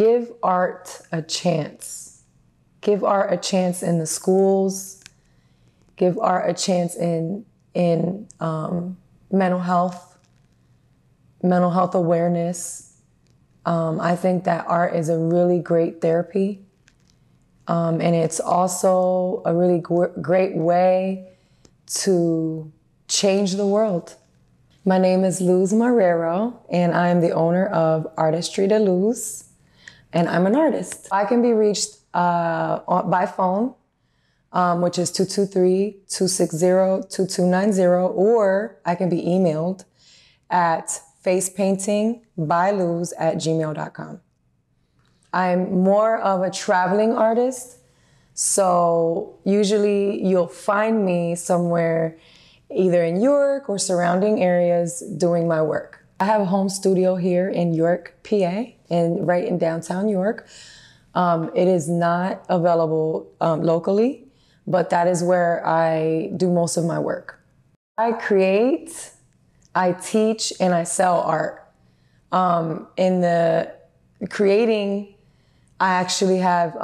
give art a chance. Give art a chance in the schools. Give art a chance in mental health awareness. I think that art is a really great therapy. And it's also a really great way to change the world. My name is Luz Marrero, and I am the owner of Artistry de Luz, and I'm an artist. I can be reached by phone, which is 223-260-2290, or I can be emailed at facepaintingbyluz@gmail.com. I'm more of a traveling artist, so usually you'll find me somewhere either in York or surrounding areas doing my work. I have a home studio here in York, PA, and right in downtown York. It is not available locally, but that is where I do most of my work. I create, I teach, and I sell art. In the creating, I actually have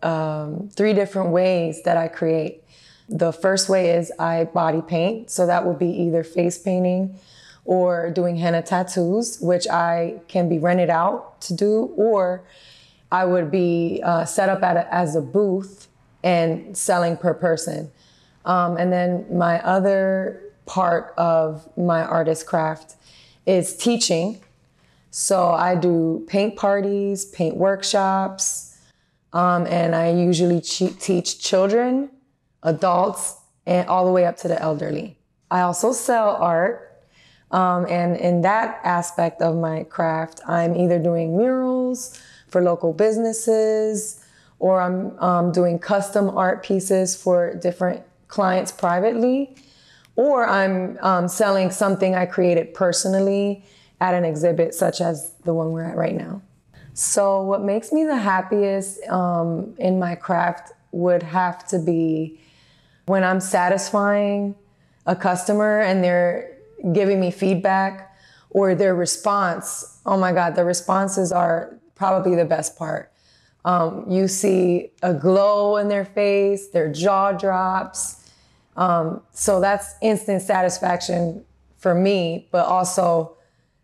3 different ways that I create. The first way is I body paint, so that would be either face painting or doing henna tattoos, which I can be rented out to do, or I would be set up as a booth and selling per person. And then my other part of my artist craft is teaching. So I do paint parties, paint workshops, and I usually teach children, adults, and all the way up to the elderly. I also sell art, and in that aspect of my craft, I'm either doing murals for local businesses, or I'm doing custom art pieces for different clients privately, or I'm selling something I created personally at an exhibit such as the one we're at right now. So what makes me the happiest in my craft would have to be when I'm satisfying a customer and they're giving me feedback, or their response. Oh my God, the responses are probably the best part. You see a glow in their face, their jaw drops. So that's instant satisfaction for me, but also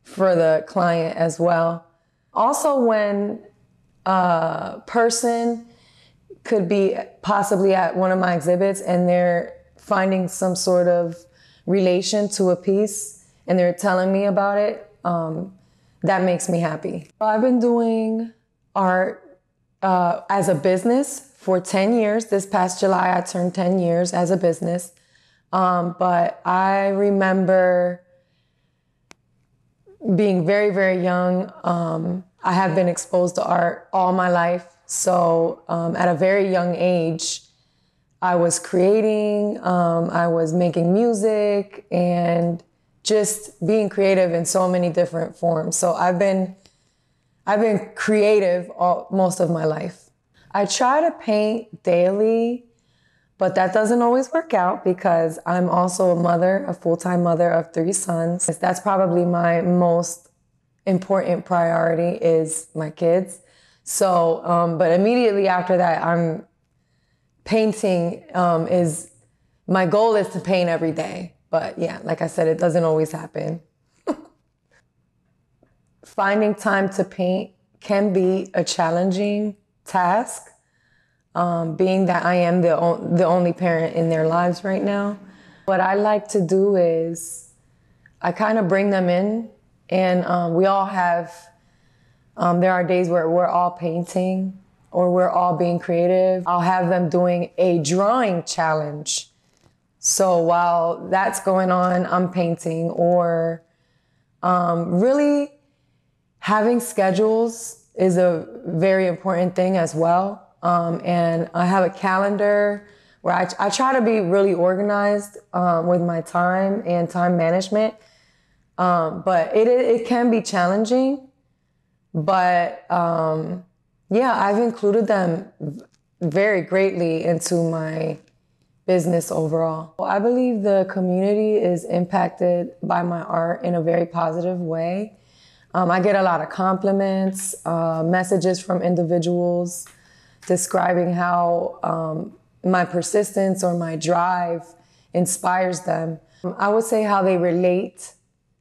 for the client as well. Also, when a person could be possibly at one of my exhibits and they're finding some sort of relation to a piece and they're telling me about it, that makes me happy. I've been doing art as a business for 10 years. This past July, I turned 10 years as a business. But I remember being very, very young. I have been exposed to art all my life. So at a very young age, I was creating, I was making music and just being creative in so many different forms. So I've been creative most of my life. I try to paint daily, but that doesn't always work out because I'm also a full-time mother of 3 sons. That's probably my most important priority is my kids. So, but immediately after that, I'm painting my goal is to paint every day. But yeah, like I said, it doesn't always happen. Finding time to paint can be a challenging task, being that I am the only parent in their lives right now. What I like to do is I kind of bring them in, and we all have, there are days where we're all painting or we're all being creative. I'll have them doing a drawing challenge. So while that's going on, I'm painting, or really having schedules is a very important thing as well. And I have a calendar where I try to be really organized with my time and time management. But it can be challenging. But yeah, I've included them very greatly into my business overall. I believe the community is impacted by my art in a very positive way. I get a lot of compliments, messages from individuals describing how my persistence or my drive inspires them. I would say how they relate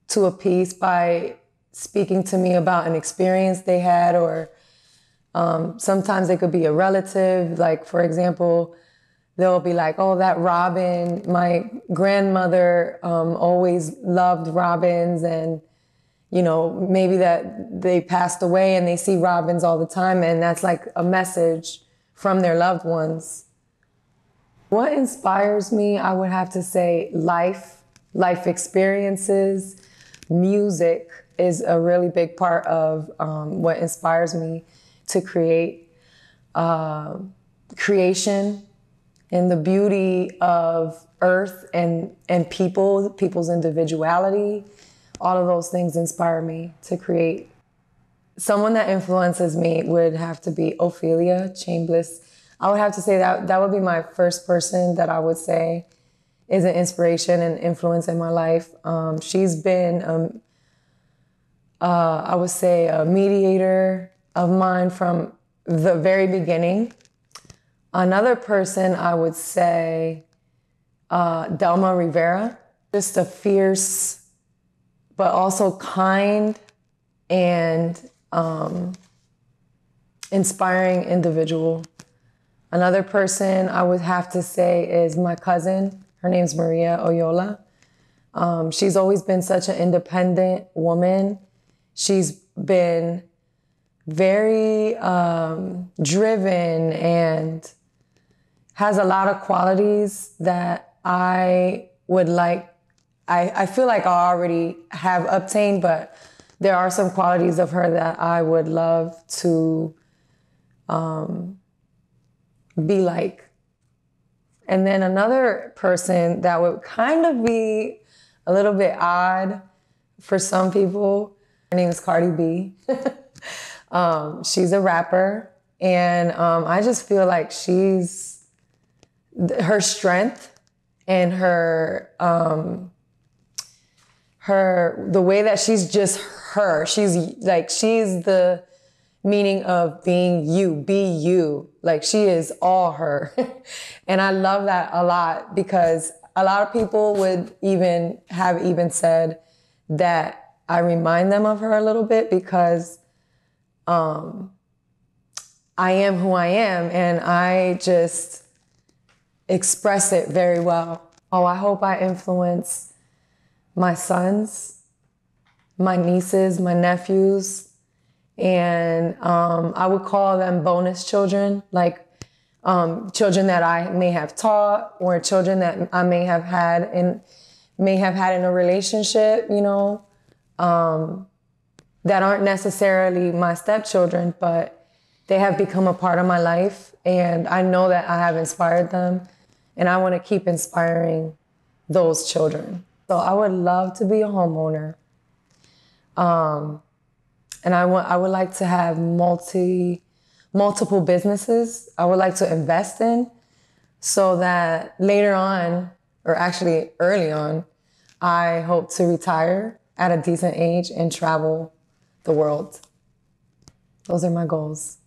to a piece by speaking to me about an experience they had, or sometimes it could be a relative. Like, for example, they'll be like, oh, that robin, my grandmother always loved robins, and you know, maybe that they passed away and they see robins all the time, and that's like a message from their loved ones. What inspires me, I would have to say life experiences. Music is a really big part of what inspires me to create. Creation and the beauty of earth and people's individuality. All of those things inspire me to create. Someone that influences me would have to be Ophelia Chambliss. I would have to say that would be my first person that I would say is an inspiration and influence in my life. She's been, I would say, a mediator of mine from the very beginning. Another person I would say, Delma Rivera, just a fierce, but also kind and inspiring individual. Another person I would have to say is my cousin. Her name's Maria Oyola. She's always been such an independent woman. She's been very driven and has a lot of qualities that I would like. I feel like I already have obtained, but there are some qualities of her that I would love to be like. And then another person that would kind of be a little bit odd for some people, her name is Cardi B. She's a rapper, and I just feel like her strength and the way that she's just her. She's the meaning of being you, be you. Like, she is all her. And I love that a lot, because a lot of people would have said that I remind them of her a little bit, because I am who I am, and I just express it very well. Oh, I hope I influence my sons, my nieces, my nephews, and I would call them bonus children, like children that I may have taught, or children that I may have had in a relationship, you know, that aren't necessarily my stepchildren, but they have become a part of my life, and I know that I have inspired them, and I want to keep inspiring those children. So I would love to be a homeowner. And I would like to have multiple businesses I would like to invest in, so that later on, or actually early on, I hope to retire at a decent age and travel the world. Those are my goals.